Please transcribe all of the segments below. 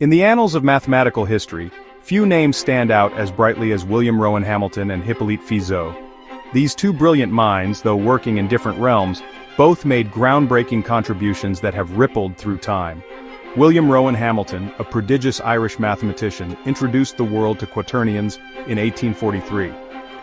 In the annals of mathematical history, few names stand out as brightly as William Rowan Hamilton and Hippolyte Fizeau. These two brilliant minds, though working in different realms, both made groundbreaking contributions that have rippled through time. William Rowan Hamilton, a prodigious Irish mathematician, introduced the world to Quaternions in 1843.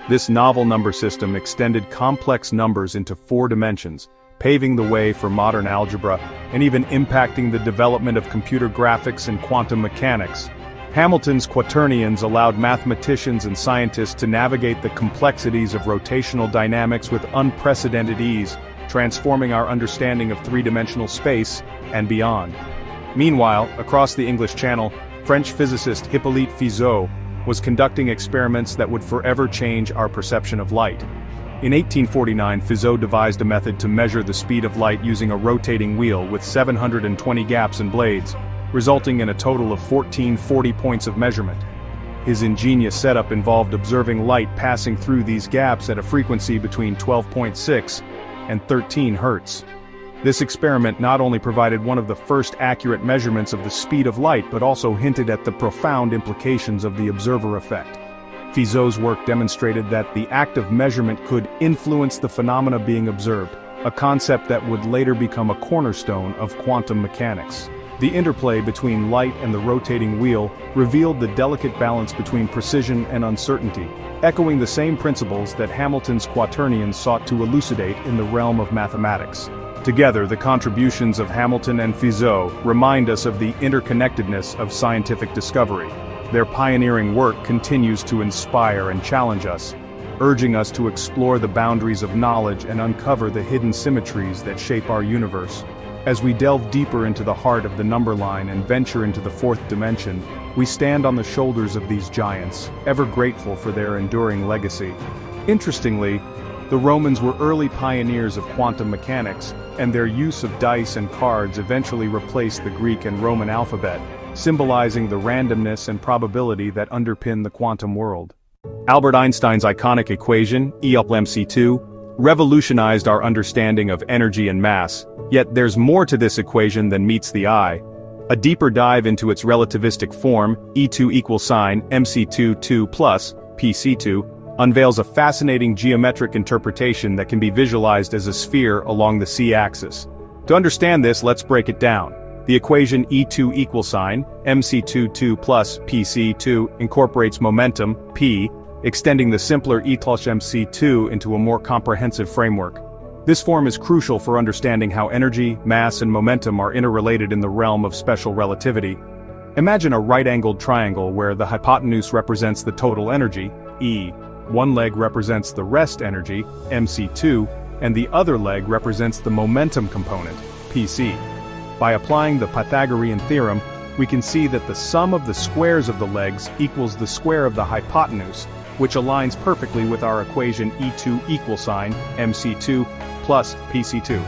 This novel number system extended complex numbers into 4 dimensions, paving the way for modern algebra and even impacting the development of computer graphics and quantum mechanics. Hamilton's Quaternions allowed mathematicians and scientists to navigate the complexities of rotational dynamics with unprecedented ease, transforming our understanding of 3-dimensional space and beyond. Meanwhile, across the English Channel, French physicist Hippolyte Fizeau was conducting experiments that would forever change our perception of light. In 1849, Fizeau devised a method to measure the speed of light using a rotating wheel with 720 gaps and blades, resulting in a total of 1440 points of measurement. His ingenious setup involved observing light passing through these gaps at a frequency between 12.6 and 13 Hz. This experiment not only provided one of the first accurate measurements of the speed of light but also hinted at the profound implications of the observer effect. Fizeau's work demonstrated that the act of measurement could influence the phenomena being observed, a concept that would later become a cornerstone of quantum mechanics. The interplay between light and the rotating wheel revealed the delicate balance between precision and uncertainty, echoing the same principles that Hamilton's Quaternions sought to elucidate in the realm of mathematics. Together, the contributions of Hamilton and Fizeau remind us of the interconnectedness of scientific discovery. Their pioneering work continues to inspire and challenge us, urging us to explore the boundaries of knowledge and uncover the hidden symmetries that shape our universe. As we delve deeper into the heart of the number line and venture into the 4th dimension, we stand on the shoulders of these giants, ever grateful for their enduring legacy. Interestingly, the Romans were early pioneers of quantum mechanics, and their use of dice and cards eventually replaced the Greek and Roman alphabet, symbolizing the randomness and probability that underpin the quantum world. Albert Einstein's iconic equation, E = mc2, revolutionized our understanding of energy and mass, yet there's more to this equation than meets the eye. A deeper dive into its relativistic form, E2 = mc2 2 plus pc2, unveils a fascinating geometric interpretation that can be visualized as a sphere along the c-axis. To understand this, let's break it down. The equation E2 = mc2 2 plus pc2 incorporates momentum, p, extending the simpler E + mc2 into a more comprehensive framework. This form is crucial for understanding how energy, mass and momentum are interrelated in the realm of special relativity. Imagine a right-angled triangle where the hypotenuse represents the total energy, E, one leg represents the rest energy, mc2, and the other leg represents the momentum component, pc. By applying the Pythagorean theorem, we can see that the sum of the squares of the legs equals the square of the hypotenuse, which aligns perfectly with our equation E2 = mc2 plus pc2.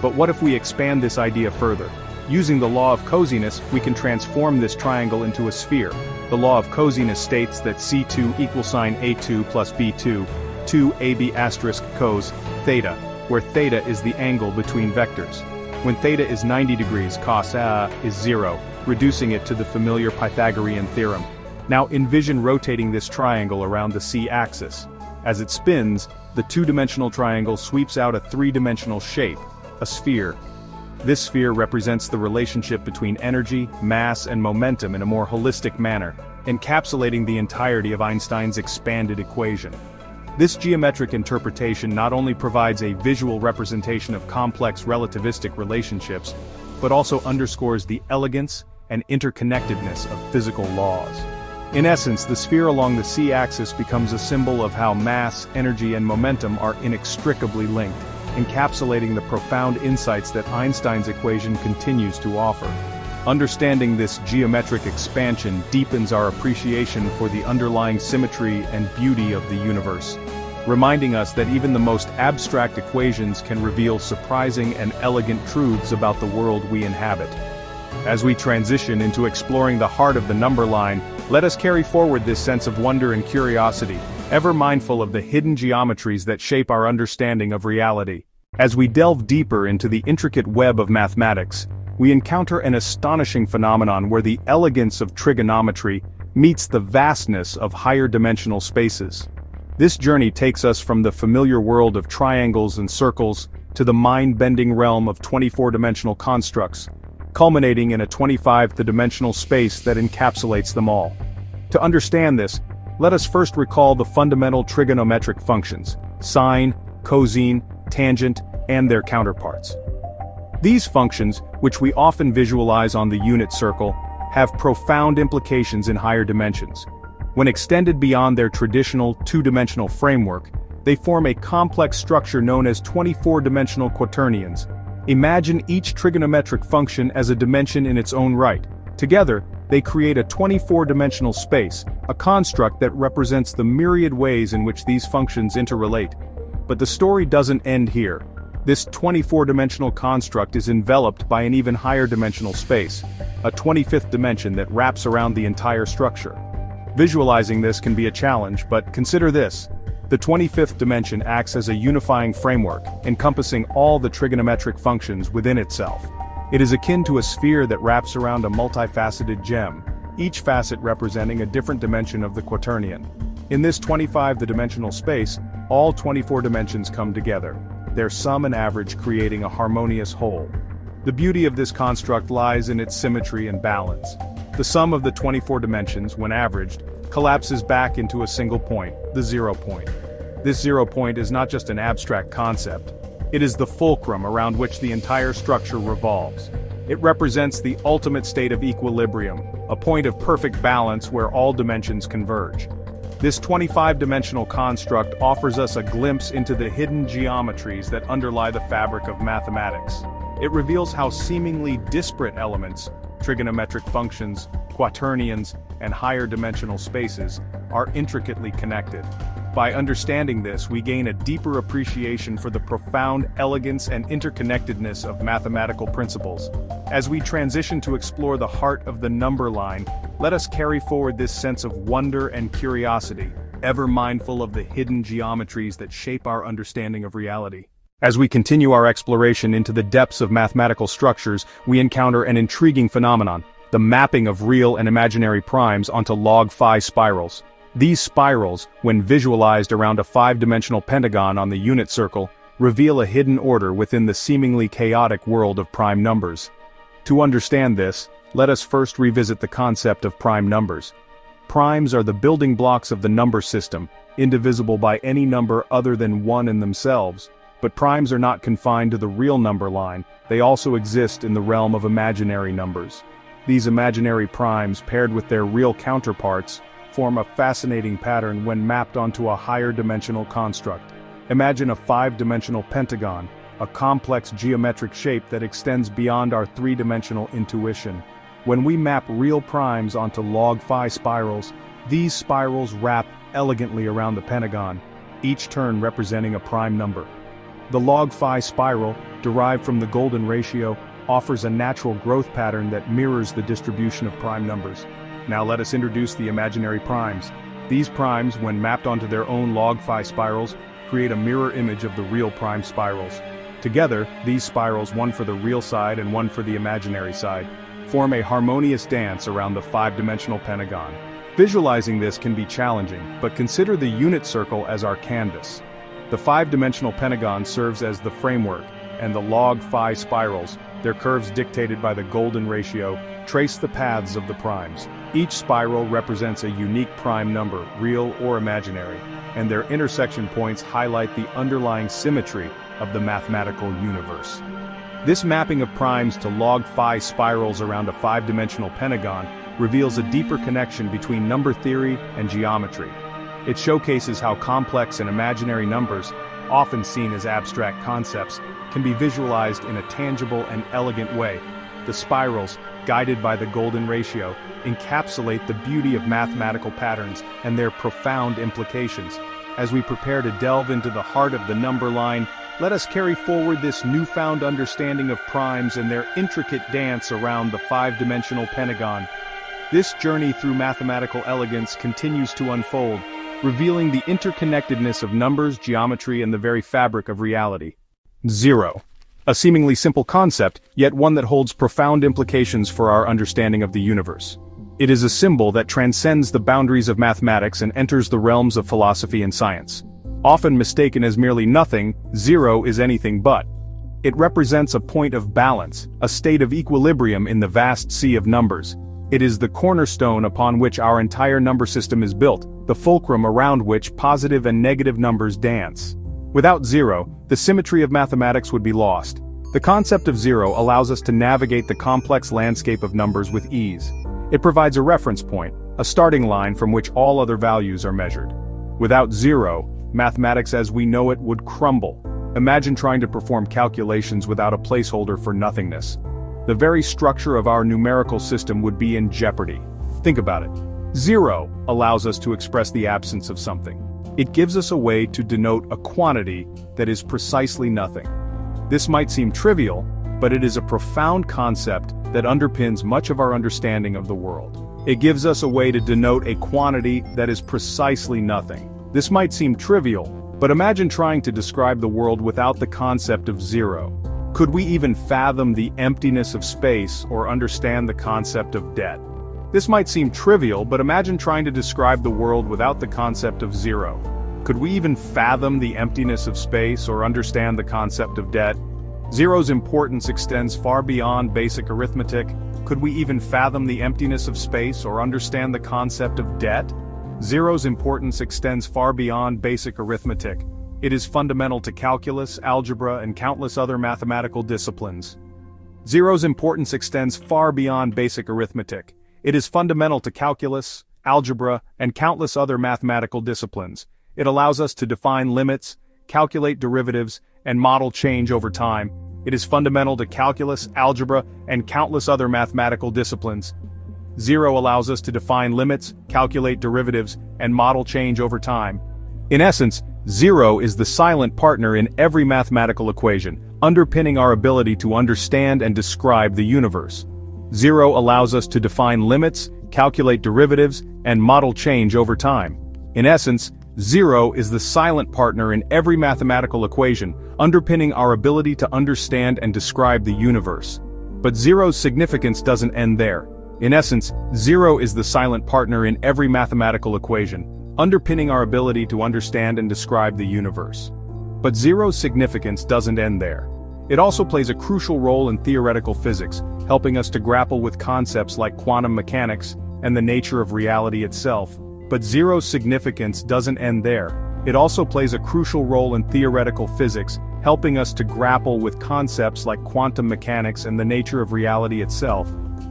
But what if we expand this idea further? Using the law of cosinus, we can transform this triangle into a sphere. The law of cosinus states that C2 = A2 plus B2, 2ab* cos theta, where theta is the angle between vectors. When theta is 90 degrees, cos A is 0, reducing it to the familiar Pythagorean theorem. Now envision rotating this triangle around the c-axis. As it spins, the 2-dimensional triangle sweeps out a 3-dimensional shape, a sphere. This sphere represents the relationship between energy, mass and momentum in a more holistic manner, encapsulating the entirety of Einstein's expanded equation. This geometric interpretation not only provides a visual representation of complex relativistic relationships, but also underscores the elegance and interconnectedness of physical laws. In essence, the sphere along the c-axis becomes a symbol of how mass, energy and momentum are inextricably linked, encapsulating the profound insights that Einstein's equation continues to offer. Understanding this geometric expansion deepens our appreciation for the underlying symmetry and beauty of the universe, reminding us that even the most abstract equations can reveal surprising and elegant truths about the world we inhabit. As we transition into exploring the heart of the number line, let us carry forward this sense of wonder and curiosity, ever mindful of the hidden geometries that shape our understanding of reality. As we delve deeper into the intricate web of mathematics, we encounter an astonishing phenomenon where the elegance of trigonometry meets the vastness of higher dimensional spaces. This journey takes us from the familiar world of triangles and circles to the mind-bending realm of 24-dimensional constructs, culminating in a 25th-dimensional space that encapsulates them all. To understand this, let us first recall the fundamental trigonometric functions: sine, cosine, tangent, and their counterparts. These functions, which we often visualize on the unit circle, have profound implications in higher dimensions. When extended beyond their traditional two-dimensional framework, they form a complex structure known as 24-dimensional quaternions. Imagine each trigonometric function as a dimension in its own right. Together, they create a 24-dimensional space, a construct that represents the myriad ways in which these functions interrelate. But the story doesn't end here. This 24-dimensional construct is enveloped by an even higher dimensional space, a 25th dimension that wraps around the entire structure. Visualizing this can be a challenge, but consider this. The 25th dimension acts as a unifying framework, encompassing all the trigonometric functions within itself. It is akin to a sphere that wraps around a multifaceted gem, each facet representing a different dimension of the quaternion. In this 25-dimensional space, all 24 dimensions come together, their sum and average creating a harmonious whole. The beauty of this construct lies in its symmetry and balance. The sum of the 24 dimensions, when averaged, collapses back into a single point, the 0 point. This 0 point is not just an abstract concept. It is the fulcrum around which the entire structure revolves. It represents the ultimate state of equilibrium, a point of perfect balance where all dimensions converge. This 25-dimensional construct offers us a glimpse into the hidden geometries that underlie the fabric of mathematics. It reveals how seemingly disparate elements, trigonometric functions, quaternions, and higher dimensional spaces, are intricately connected. By understanding this, we gain a deeper appreciation for the profound elegance and interconnectedness of mathematical principles. As we transition to explore the heart of the number line, let us carry forward this sense of wonder and curiosity, ever mindful of the hidden geometries that shape our understanding of reality. As we continue our exploration into the depths of mathematical structures, we encounter an intriguing phenomenon: the mapping of real and imaginary primes onto log-phi spirals. These spirals, when visualized around a 5-dimensional pentagon on the unit circle, reveal a hidden order within the seemingly chaotic world of prime numbers. To understand this, let us first revisit the concept of prime numbers. Primes are the building blocks of the number system, indivisible by any number other than 1 in themselves. But primes are not confined to the real number line, they also exist in the realm of imaginary numbers. These imaginary primes, paired with their real counterparts, form a fascinating pattern when mapped onto a higher dimensional construct. Imagine a 5-dimensional pentagon, a complex geometric shape that extends beyond our 3-dimensional intuition. When we map real primes onto log-phi spirals, these spirals wrap elegantly around the pentagon, each turn representing a prime number. The log-phi spiral, derived from the golden ratio, offers a natural growth pattern that mirrors the distribution of prime numbers. Now let us introduce the imaginary primes. These primes, when mapped onto their own log-phi spirals, create a mirror image of the real prime spirals. Together, these spirals, one for the real side and one for the imaginary side, form a harmonious dance around the 5-dimensional pentagon. Visualizing this can be challenging, but consider the unit circle as our canvas. The 5-dimensional pentagon serves as the framework, and the log-phi spirals, their curves dictated by the golden ratio, trace the paths of the primes. Each spiral represents a unique prime number, real or imaginary, and their intersection points highlight the underlying symmetry of the mathematical universe. This mapping of primes to log-phi spirals around a 5-dimensional pentagon reveals a deeper connection between number theory and geometry. It showcases how complex and imaginary numbers, often seen as abstract concepts, can be visualized in a tangible and elegant way. The spirals, guided by the golden ratio, encapsulate the beauty of mathematical patterns and their profound implications. As we prepare to delve into the heart of the number line, let us carry forward this newfound understanding of primes and their intricate dance around the 5-dimensional pentagon. This journey through mathematical elegance continues to unfold, revealing the interconnectedness of numbers, geometry, and the very fabric of reality. 0. A seemingly simple concept, yet one that holds profound implications for our understanding of the universe. It is a symbol that transcends the boundaries of mathematics and enters the realms of philosophy and science. Often mistaken as merely nothing, zero is anything but. It represents a point of balance, a state of equilibrium in the vast sea of numbers. It is the cornerstone upon which our entire number system is built, the fulcrum around which positive and negative numbers dance. Without zero, the symmetry of mathematics would be lost. The concept of zero allows us to navigate the complex landscape of numbers with ease. It provides a reference point, a starting line from which all other values are measured. Without zero, mathematics as we know it would crumble. Imagine trying to perform calculations without a placeholder for nothingness. The very structure of our numerical system would be in jeopardy. Think about it. Zero allows us to express the absence of something. It gives us a way to denote a quantity that is precisely nothing. This might seem trivial, but it is a profound concept that underpins much of our understanding of the world. It gives us a way to denote a quantity that is precisely nothing. This might seem trivial, but imagine trying to describe the world without the concept of zero. Could we even fathom the emptiness of space or understand the concept of debt? This might seem trivial, but imagine trying to describe the world without the concept of zero. Could we even fathom the emptiness of space or understand the concept of debt? Zero's importance extends far beyond basic arithmetic. Could we even fathom the emptiness of space or understand the concept of debt? Zero's importance extends far beyond basic arithmetic. It is fundamental to calculus, algebra, and countless other mathematical disciplines. Zero's importance extends far beyond basic arithmetic. It is fundamental to calculus, algebra, and countless other mathematical disciplines. It allows us to define limits, calculate derivatives, and model change over time. It is fundamental to calculus, algebra, and countless other mathematical disciplines. Zero allows us to define limits, calculate derivatives, and model change over time. In essence, zero is the silent partner in every mathematical equation, underpinning our ability to understand and describe the universe. Zero allows us to define limits, calculate derivatives, and model change over time. In essence, zero is the silent partner in every mathematical equation, underpinning our ability to understand and describe the universe. But zero's significance doesn't end there. In essence, zero is the silent partner in every mathematical equation, underpinning our ability to understand and describe the universe. But zero's significance doesn't end there. It also plays a crucial role in theoretical physics, helping us to grapple with concepts like quantum mechanics and the nature of reality itself. But zero's significance doesn't end there. It also plays a crucial role in theoretical physics, helping us to grapple with concepts like quantum mechanics and the nature of reality itself.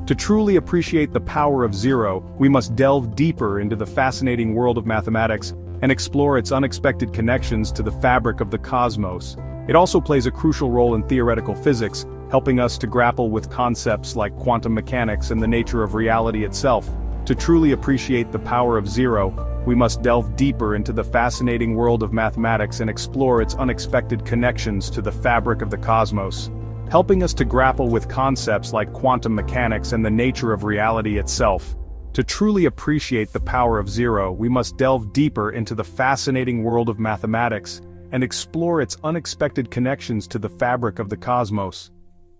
To truly appreciate the power of zero, we must delve deeper into the fascinating world of mathematics and explore its unexpected connections to the fabric of the cosmos. It also plays a crucial role in theoretical physics, helping us to grapple with concepts like quantum mechanics and the nature of reality itself. To truly appreciate the power of zero, we must delve deeper into the fascinating world of mathematics and explore its unexpected connections to the fabric of the cosmos. Helping us to grapple with concepts like quantum mechanics and the nature of reality itself. To truly appreciate the power of zero, we must delve deeper into the fascinating world of mathematics and explore its unexpected connections to the fabric of the cosmos.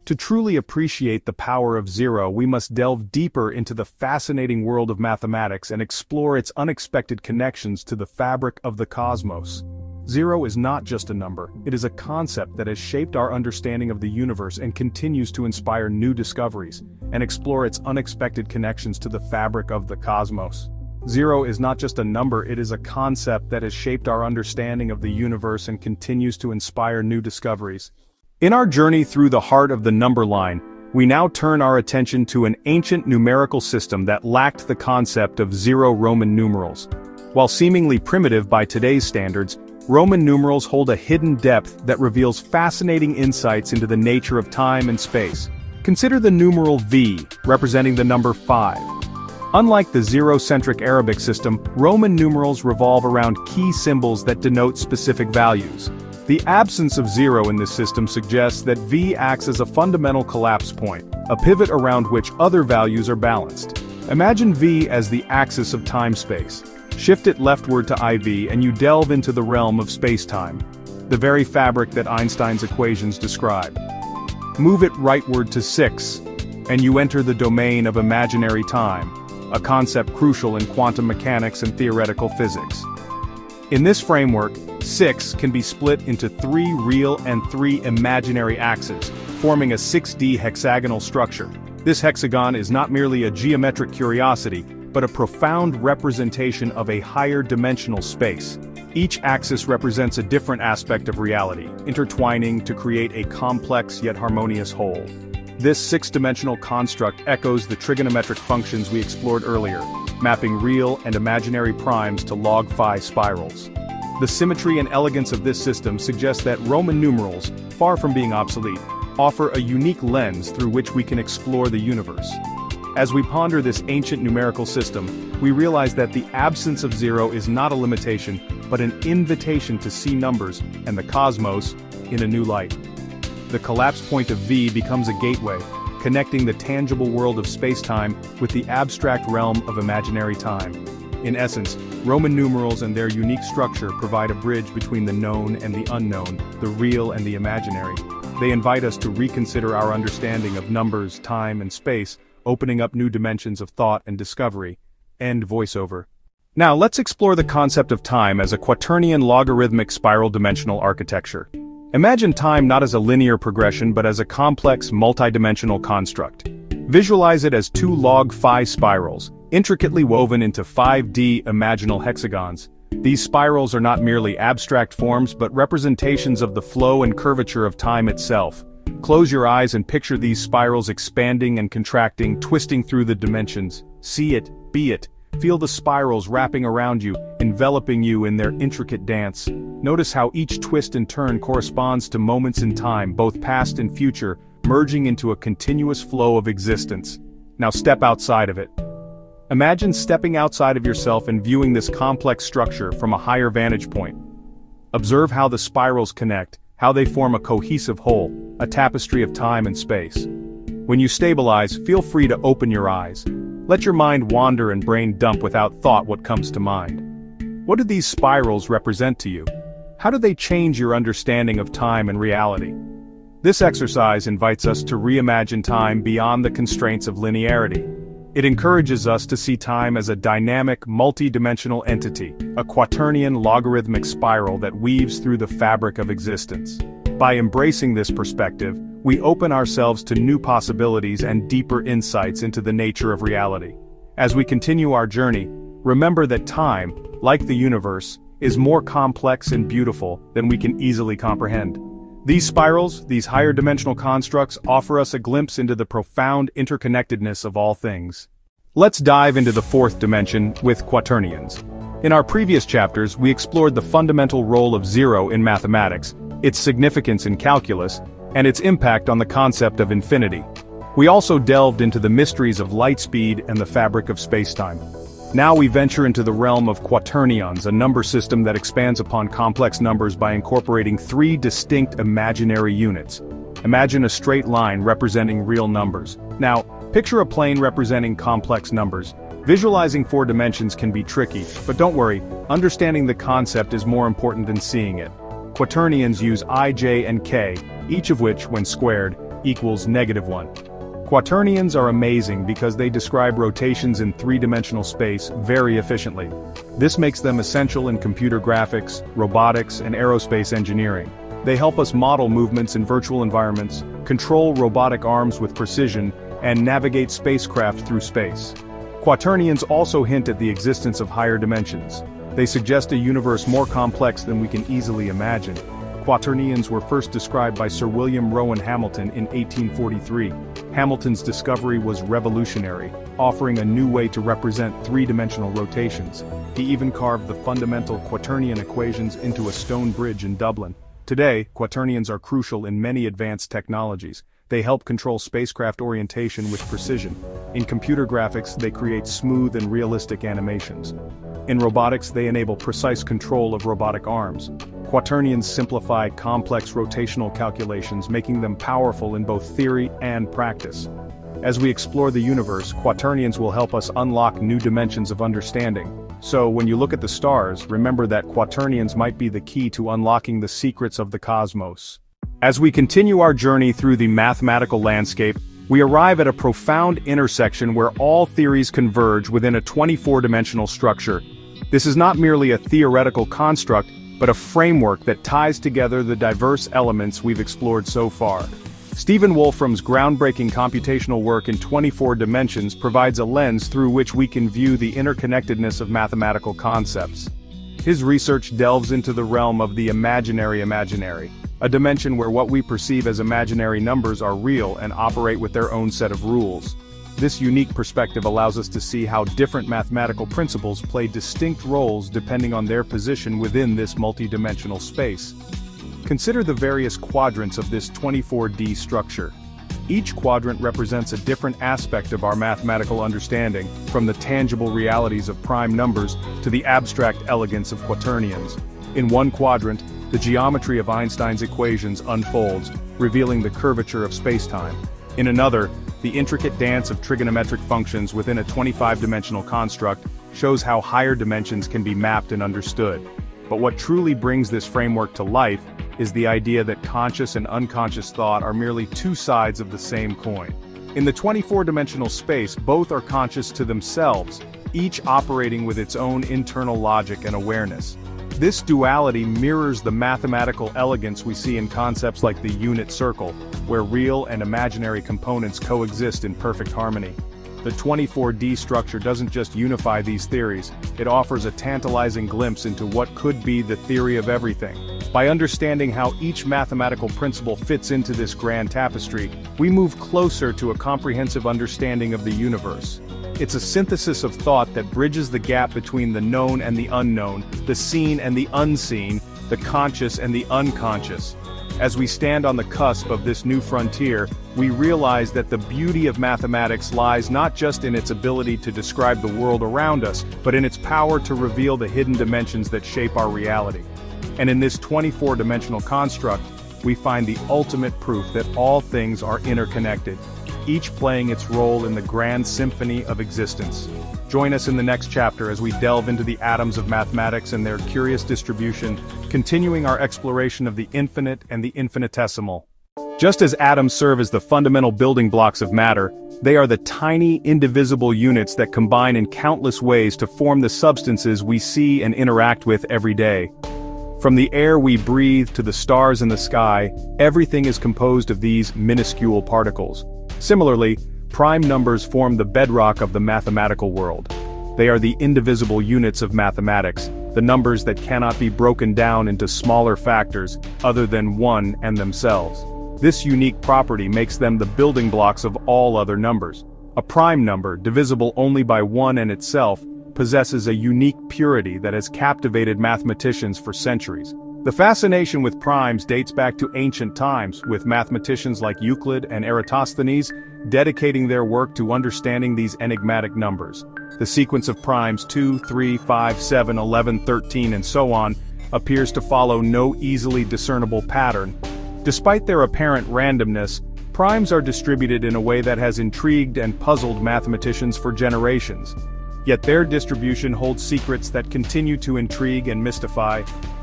To truly appreciate the power of zero, we must delve deeper into the fascinating world of mathematics and explore its unexpected connections to the fabric of the cosmos. Zero is not just a number, it is a concept that has shaped our understanding of the universe and continues to inspire new discoveries, and explore its unexpected connections to the fabric of the cosmos. Zero is not just a number, it is a concept that has shaped our understanding of the universe and continues to inspire new discoveries. In our journey through the heart of the number line, we now turn our attention to an ancient numerical system that lacked the concept of zero Roman numerals. While seemingly primitive by today's standards, Roman numerals hold a hidden depth that reveals fascinating insights into the nature of time and space. Consider the numeral V, representing the number 5. Unlike the zero-centric Arabic system, Roman numerals revolve around key symbols that denote specific values. The absence of zero in this system suggests that V acts as a fundamental collapse point, a pivot around which other values are balanced. Imagine V as the axis of time-space. Shift it leftward to IV and you delve into the realm of space-time, the very fabric that Einstein's equations describe. Move it rightward to 6, and you enter the domain of imaginary time, a concept crucial in quantum mechanics and theoretical physics. In this framework, 6 can be split into 3 real and 3 imaginary axes, forming a 6D hexagonal structure. This hexagon is not merely a geometric curiosity, but a profound representation of a higher dimensional space. Each axis represents a different aspect of reality, intertwining to create a complex yet harmonious whole. This 6-dimensional construct echoes the trigonometric functions we explored earlier, mapping real and imaginary primes to log-phi spirals. The symmetry and elegance of this system suggest that Roman numerals, far from being obsolete, offer a unique lens through which we can explore the universe. As we ponder this ancient numerical system, we realize that the absence of 0 is not a limitation, but an invitation to see numbers and the cosmos in a new light. The collapse point of V becomes a gateway, connecting the tangible world of space-time with the abstract realm of imaginary time. In essence, Roman numerals and their unique structure provide a bridge between the known and the unknown, the real and the imaginary. They invite us to reconsider our understanding of numbers, time, and space, opening up new dimensions of thought and discovery. End voiceover. Now let's explore the concept of time as a Quaternion logarithmic spiral dimensional architecture. Imagine time not as a linear progression but as a complex multidimensional construct. Visualize it as 2 log-phi spirals, intricately woven into 5D imaginal hexagons. These spirals are not merely abstract forms but representations of the flow and curvature of time itself. Close your eyes and picture these spirals expanding and contracting, twisting through the dimensions. See it, be it. Feel the spirals wrapping around you, enveloping you in their intricate dance. Notice how each twist and turn corresponds to moments in time, both past and future, merging into a continuous flow of existence. Now step outside of it. Imagine stepping outside of yourself and viewing this complex structure from a higher vantage point. Observe how the spirals connect, how they form a cohesive whole, a tapestry of time and space. When you stabilize, feel free to open your eyes. Let your mind wander and brain dump without thought what comes to mind. What do these spirals represent to you? How do they change your understanding of time and reality? This exercise invites us to reimagine time beyond the constraints of linearity. It encourages us to see time as a dynamic, multi-dimensional entity, a Quaternion logarithmic spiral that weaves through the fabric of existence. By embracing this perspective, we open ourselves to new possibilities and deeper insights into the nature of reality. As we continue our journey, remember that time, like the universe, is more complex and beautiful than we can easily comprehend. These spirals, these higher dimensional constructs, offer us a glimpse into the profound interconnectedness of all things. Let's dive into the 4th dimension with Quaternions. In our previous chapters, we explored the fundamental role of 0 in mathematics, its significance in calculus, and its impact on the concept of infinity. We also delved into the mysteries of light speed and the fabric of spacetime. Now we venture into the realm of Quaternions, a number system that expands upon complex numbers by incorporating 3 distinct imaginary units. Imagine a straight line representing real numbers. Now, picture a plane representing complex numbers. Visualizing 4 dimensions can be tricky, but don't worry, understanding the concept is more important than seeing it. Quaternions use I, J, and K, each of which, when squared, equals -1. Quaternions are amazing because they describe rotations in 3-dimensional space very efficiently. This makes them essential in computer graphics, robotics, and aerospace engineering. They help us model movements in virtual environments, control robotic arms with precision, and navigate spacecraft through space. Quaternions also hint at the existence of higher dimensions. They suggest a universe more complex than we can easily imagine. Quaternions were first described by Sir William Rowan Hamilton in 1843. Hamilton's discovery was revolutionary, offering a new way to represent 3-dimensional rotations. He even carved the fundamental Quaternion equations into a stone bridge in Dublin. Today, Quaternions are crucial in many advanced technologies. They help control spacecraft orientation with precision. In computer graphics, they create smooth and realistic animations. In robotics, they enable precise control of robotic arms. Quaternions simplify complex rotational calculations, making them powerful in both theory and practice. As we explore the universe, Quaternions will help us unlock new dimensions of understanding. So, when you look at the stars, remember that Quaternions might be the key to unlocking the secrets of the cosmos. As we continue our journey through the mathematical landscape, we arrive at a profound intersection where all theories converge within a 24-dimensional structure. This is not merely a theoretical construct, but a framework that ties together the diverse elements we've explored so far. Stephen Wolfram's groundbreaking computational work in 24 dimensions provides a lens through which we can view the interconnectedness of mathematical concepts. His research delves into the realm of the imaginary, a dimension where what we perceive as imaginary numbers are real and operate with their own set of rules. This unique perspective allows us to see how different mathematical principles play distinct roles depending on their position within this multidimensional space. Consider the various quadrants of this 24D structure. Each quadrant represents a different aspect of our mathematical understanding, from the tangible realities of prime numbers to the abstract elegance of quaternions. In one quadrant, the geometry of Einstein's equations unfolds, revealing the curvature of spacetime. In another, the intricate dance of trigonometric functions within a 25-dimensional construct shows how higher dimensions can be mapped and understood. But what truly brings this framework to life is the idea that conscious and unconscious thought are merely two sides of the same coin. In the 24-dimensional space, both are conscious to themselves, each operating with its own internal logic and awareness. This duality mirrors the mathematical elegance we see in concepts like the unit circle, where real and imaginary components coexist in perfect harmony. The 24D structure doesn't just unify these theories, it offers a tantalizing glimpse into what could be the theory of everything. By understanding how each mathematical principle fits into this grand tapestry, we move closer to a comprehensive understanding of the universe. It's a synthesis of thought that bridges the gap between the known and the unknown, the seen and the unseen, the conscious and the unconscious. As we stand on the cusp of this new frontier, we realize that the beauty of mathematics lies not just in its ability to describe the world around us, but in its power to reveal the hidden dimensions that shape our reality. And in this 24-dimensional construct, we find the ultimate proof that all things are interconnected, each playing its role in the grand symphony of existence. Join us in the next chapter as we delve into the atoms of mathematics and their curious distribution, continuing our exploration of the infinite and the infinitesimal. Just as atoms serve as the fundamental building blocks of matter, they are the tiny, indivisible units that combine in countless ways to form the substances we see and interact with every day. From the air we breathe to the stars in the sky, everything is composed of these minuscule particles. Similarly, prime numbers form the bedrock of the mathematical world. They are the indivisible units of mathematics, the numbers that cannot be broken down into smaller factors other than one and themselves. This unique property makes them the building blocks of all other numbers. A prime number, divisible only by one and itself, possesses a unique purity that has captivated mathematicians for centuries. The fascination with primes dates back to ancient times, with mathematicians like Euclid and Eratosthenes dedicating their work to understanding these enigmatic numbers. The sequence of primes 2, 3, 5, 7, 11, 13 and so on appears to follow no easily discernible pattern. Despite their apparent randomness, primes are distributed in a way that has intrigued and puzzled mathematicians for generations. Yet their distribution holds secrets that continue to intrigue and mystify.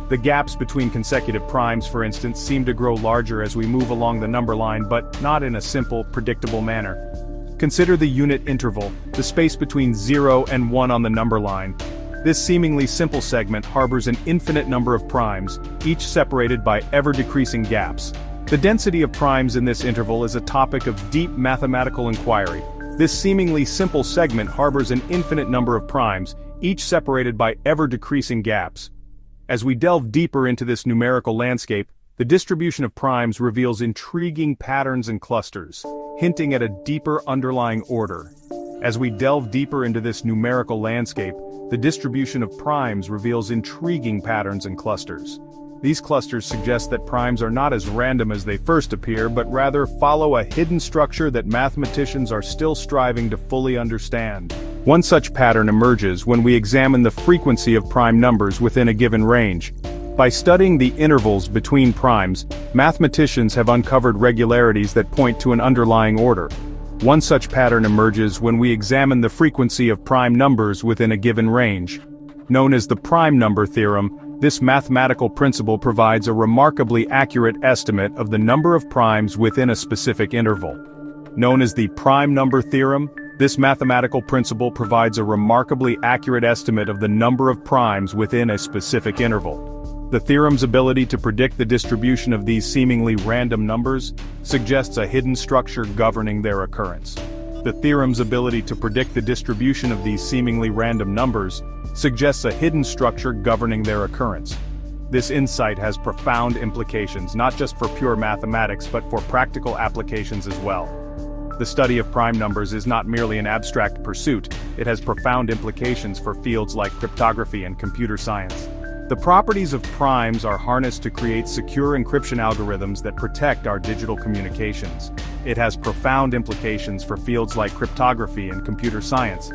The gaps between consecutive primes, for instance, seem to grow larger as we move along the number line, but not in a simple, predictable manner. Consider the unit interval, the space between 0 and 1 on the number line. This seemingly simple segment harbors an infinite number of primes, each separated by ever-decreasing gaps. The density of primes in this interval is a topic of deep mathematical inquiry. This seemingly simple segment harbors an infinite number of primes, each separated by ever-decreasing gaps. As we delve deeper into this numerical landscape, the distribution of primes reveals intriguing patterns and clusters, hinting at a deeper underlying order. As we delve deeper into this numerical landscape, the distribution of primes reveals intriguing patterns and clusters. These clusters suggest that primes are not as random as they first appear, but rather follow a hidden structure that mathematicians are still striving to fully understand. One such pattern emerges when we examine the frequency of prime numbers within a given range. By studying the intervals between primes, mathematicians have uncovered regularities that point to an underlying order. One such pattern emerges when we examine the frequency of prime numbers within a given range. Known as the prime number theorem, This mathematical principle provides a remarkably accurate estimate of the number of primes within a specific interval. Known as the prime number theorem, this mathematical principle provides a remarkably accurate estimate of the number of primes within a specific interval. The theorem's ability to predict the distribution of these seemingly random numbers suggests a hidden structure governing their occurrence. The theorem's ability to predict the distribution of these seemingly random numbers suggests a hidden structure governing their occurrence. This insight has profound implications not just for pure mathematics but for practical applications as well. The study of prime numbers is not merely an abstract pursuit, it has profound implications for fields like cryptography and computer science. The properties of primes are harnessed to create secure encryption algorithms that protect our digital communications. It has profound implications for fields like cryptography and computer science.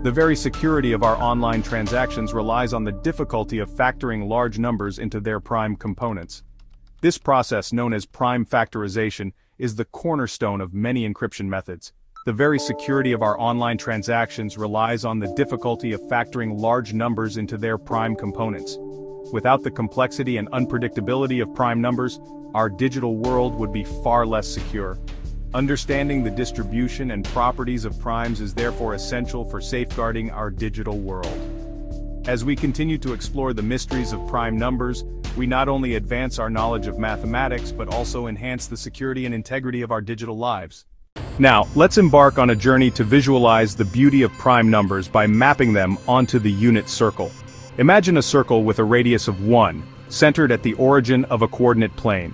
The very security of our online transactions relies on the difficulty of factoring large numbers into their prime components. This process, known as prime factorization, is the cornerstone of many encryption methods. The very security of our online transactions relies on the difficulty of factoring large numbers into their prime components. Without the complexity and unpredictability of prime numbers, our digital world would be far less secure. Understanding the distribution and properties of primes is therefore essential for safeguarding our digital world. As we continue to explore the mysteries of prime numbers, we not only advance our knowledge of mathematics but also enhance the security and integrity of our digital lives. Now, let's embark on a journey to visualize the beauty of prime numbers by mapping them onto the unit circle. Imagine a circle with a radius of 1, centered at the origin of a coordinate plane.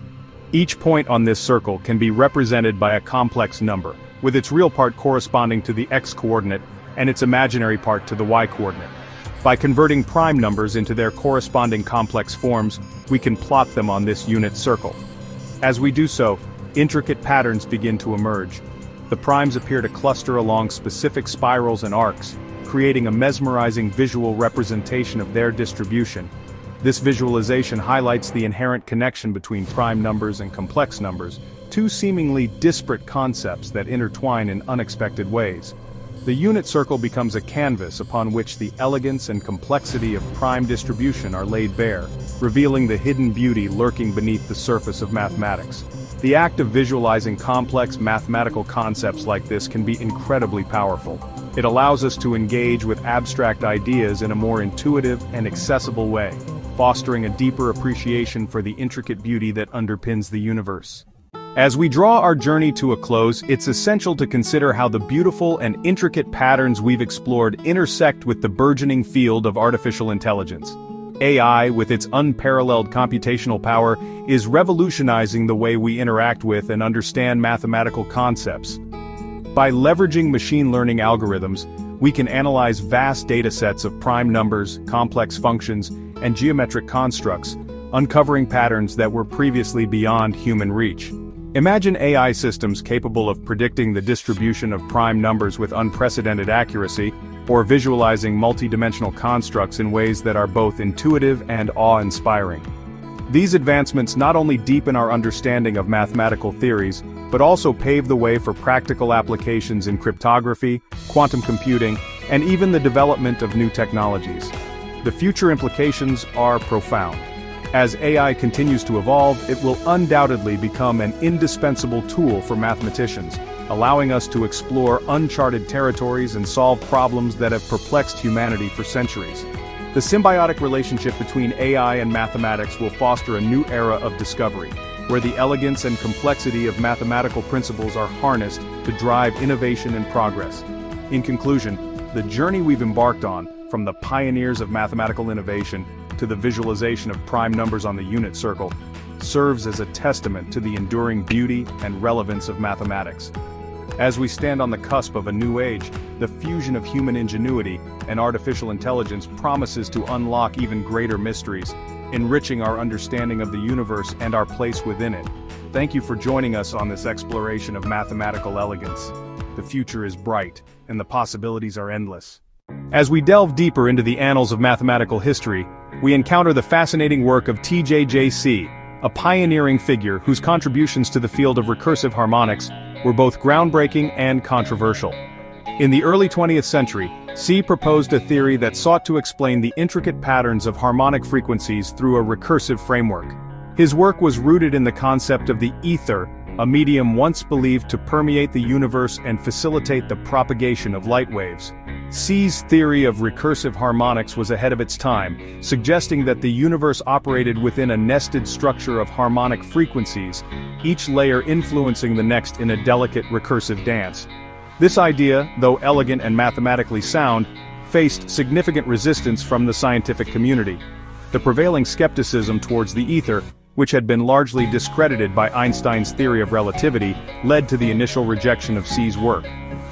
Each point on this circle can be represented by a complex number, with its real part corresponding to the x-coordinate and its imaginary part to the y-coordinate. By converting prime numbers into their corresponding complex forms, we can plot them on this unit circle. As we do so, intricate patterns begin to emerge. The primes appear to cluster along specific spirals and arcs, creating a mesmerizing visual representation of their distribution. This visualization highlights the inherent connection between prime numbers and complex numbers, two seemingly disparate concepts that intertwine in unexpected ways. The unit circle becomes a canvas upon which the elegance and complexity of prime distribution are laid bare, revealing the hidden beauty lurking beneath the surface of mathematics. The act of visualizing complex mathematical concepts like this can be incredibly powerful. It allows us to engage with abstract ideas in a more intuitive and accessible way, fostering a deeper appreciation for the intricate beauty that underpins the universe. As we draw our journey to a close, it's essential to consider how the beautiful and intricate patterns we've explored intersect with the burgeoning field of artificial intelligence. AI, with its unparalleled computational power, is revolutionizing the way we interact with and understand mathematical concepts. By leveraging machine learning algorithms, we can analyze vast datasets of prime numbers, complex functions, and geometric constructs, uncovering patterns that were previously beyond human reach. Imagine AI systems capable of predicting the distribution of prime numbers with unprecedented accuracy, or visualizing multidimensional constructs in ways that are both intuitive and awe-inspiring. These advancements not only deepen our understanding of mathematical theories, but also pave the way for practical applications in cryptography, quantum computing, and even the development of new technologies. The future implications are profound. As AI continues to evolve, it will undoubtedly become an indispensable tool for mathematicians, allowing us to explore uncharted territories and solve problems that have perplexed humanity for centuries. The symbiotic relationship between AI and mathematics will foster a new era of discovery, where the elegance and complexity of mathematical principles are harnessed to drive innovation and progress. In conclusion, the journey we've embarked on, from the pioneers of mathematical innovation to the visualization of prime numbers on the unit circle, serves as a testament to the enduring beauty and relevance of mathematics. As we stand on the cusp of a new age, the fusion of human ingenuity and artificial intelligence promises to unlock even greater mysteries, enriching our understanding of the universe and our place within it. Thank you for joining us on this exploration of mathematical elegance. The future is bright, and the possibilities are endless. As we delve deeper into the annals of mathematical history, we encounter the fascinating work of TJJC, a pioneering figure whose contributions to the field of recursive harmonics were both groundbreaking and controversial. In the early 20th century, C proposed a theory that sought to explain the intricate patterns of harmonic frequencies through a recursive framework. His work was rooted in the concept of the ether, a medium once believed to permeate the universe and facilitate the propagation of light waves. C's theory of recursive harmonics was ahead of its time, suggesting that the universe operated within a nested structure of harmonic frequencies, each layer influencing the next in a delicate recursive dance. This idea, though elegant and mathematically sound, faced significant resistance from the scientific community. The prevailing skepticism towards the ether, which had been largely discredited by Einstein's theory of relativity, led to the initial rejection of C's work.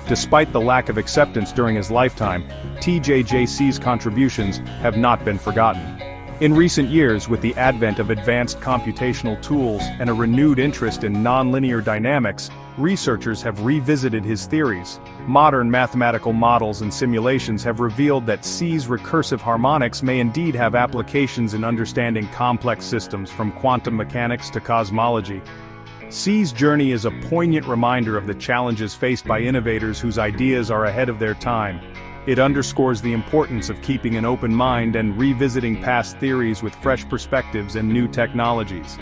Despite the lack of acceptance during his lifetime, TJJC's contributions have not been forgotten. In recent years, with the advent of advanced computational tools and a renewed interest in nonlinear dynamics, researchers have revisited his theories. Modern mathematical models and simulations have revealed that C's recursive harmonics may indeed have applications in understanding complex systems from quantum mechanics to cosmology. C's journey is a poignant reminder of the challenges faced by innovators whose ideas are ahead of their time. It underscores the importance of keeping an open mind and revisiting past theories with fresh perspectives and new technologies.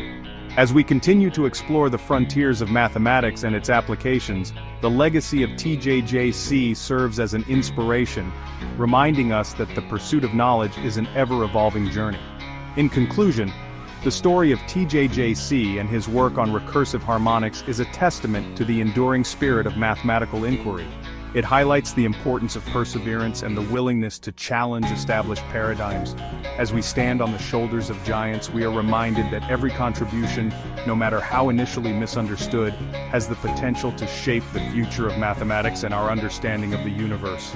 As we continue to explore the frontiers of mathematics and its applications, the legacy of TJJC serves as an inspiration, reminding us that the pursuit of knowledge is an ever-evolving journey. In conclusion, the story of TJJC and his work on recursive harmonics is a testament to the enduring spirit of mathematical inquiry. It highlights the importance of perseverance and the willingness to challenge established paradigms. As we stand on the shoulders of giants, we are reminded that every contribution, no matter how initially misunderstood, has the potential to shape the future of mathematics and our understanding of the universe.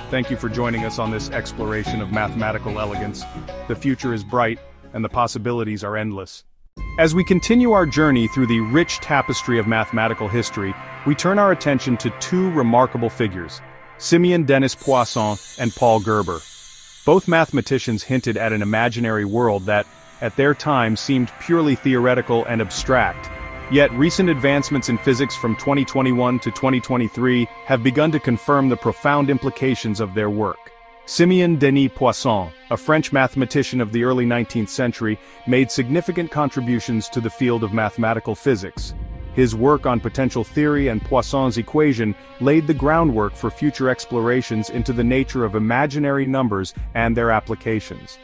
Thank you for joining us on this exploration of mathematical elegance. The future is bright, and the possibilities are endless. As we continue our journey through the rich tapestry of mathematical history, we turn our attention to two remarkable figures, Simeon Denis Poisson and Paul Gerber. Both mathematicians hinted at an imaginary world that, at their time, seemed purely theoretical and abstract. Yet recent advancements in physics from 2021 to 2023 have begun to confirm the profound implications of their work. Simeon Denis Poisson, a French mathematician of the early 19th century, made significant contributions to the field of mathematical physics. His work on potential theory and Poisson's equation laid the groundwork for future explorations into the nature of imaginary numbers and their applications.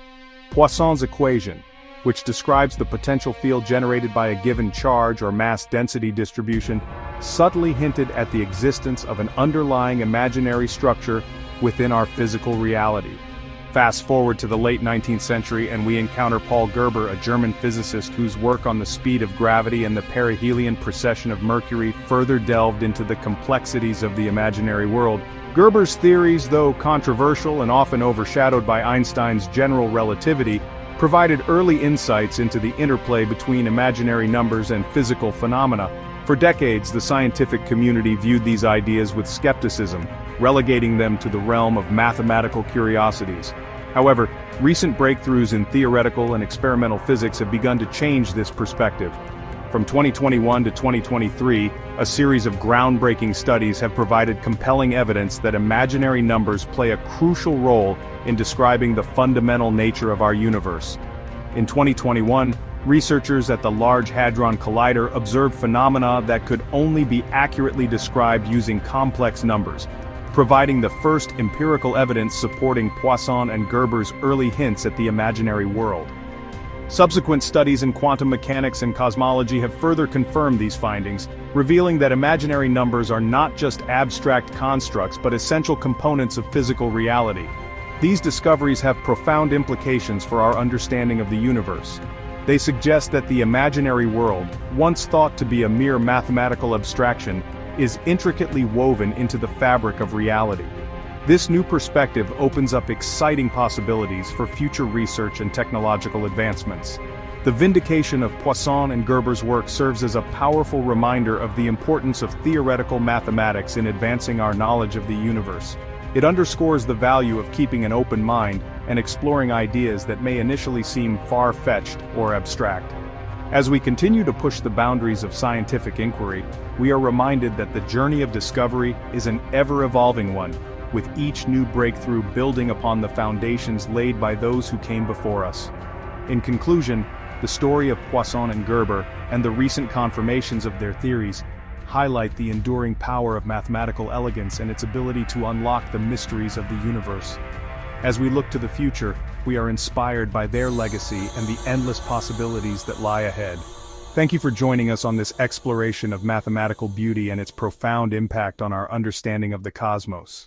Poisson's equation, which describes the potential field generated by a given charge or mass density distribution, subtly hinted at the existence of an underlying imaginary structure within our physical reality. Fast forward to the late 19th century and we encounter Paul Gerber, a German physicist whose work on the speed of gravity and the perihelion precession of Mercury further delved into the complexities of the imaginary world. Gerber's theories, though controversial and often overshadowed by Einstein's general relativity, provided early insights into the interplay between imaginary numbers and physical phenomena. For decades, the scientific community viewed these ideas with skepticism, relegating them to the realm of mathematical curiosities. However, recent breakthroughs in theoretical and experimental physics have begun to change this perspective. From 2021 to 2023, a series of groundbreaking studies have provided compelling evidence that imaginary numbers play a crucial role in describing the fundamental nature of our universe. In 2021, researchers at the Large Hadron Collider observed phenomena that could only be accurately described using complex numbers, providing the first empirical evidence supporting Poisson and Gerber's early hints at the imaginary world. Subsequent studies in quantum mechanics and cosmology have further confirmed these findings, revealing that imaginary numbers are not just abstract constructs but essential components of physical reality. These discoveries have profound implications for our understanding of the universe. They suggest that the imaginary world, once thought to be a mere mathematical abstraction, is intricately woven into the fabric of reality. This new perspective opens up exciting possibilities for future research and technological advancements. The vindication of Poisson and Gerber's work serves as a powerful reminder of the importance of theoretical mathematics in advancing our knowledge of the universe. It underscores the value of keeping an open mind and exploring ideas that may initially seem far-fetched or abstract. As we continue to push the boundaries of scientific inquiry, we are reminded that the journey of discovery is an ever-evolving one. with each new breakthrough building upon the foundations laid by those who came before us. In conclusion, the story of Poisson and Gerber, and the recent confirmations of their theories, highlight the enduring power of mathematical elegance and its ability to unlock the mysteries of the universe. As we look to the future, we are inspired by their legacy and the endless possibilities that lie ahead. Thank you for joining us on this exploration of mathematical beauty and its profound impact on our understanding of the cosmos.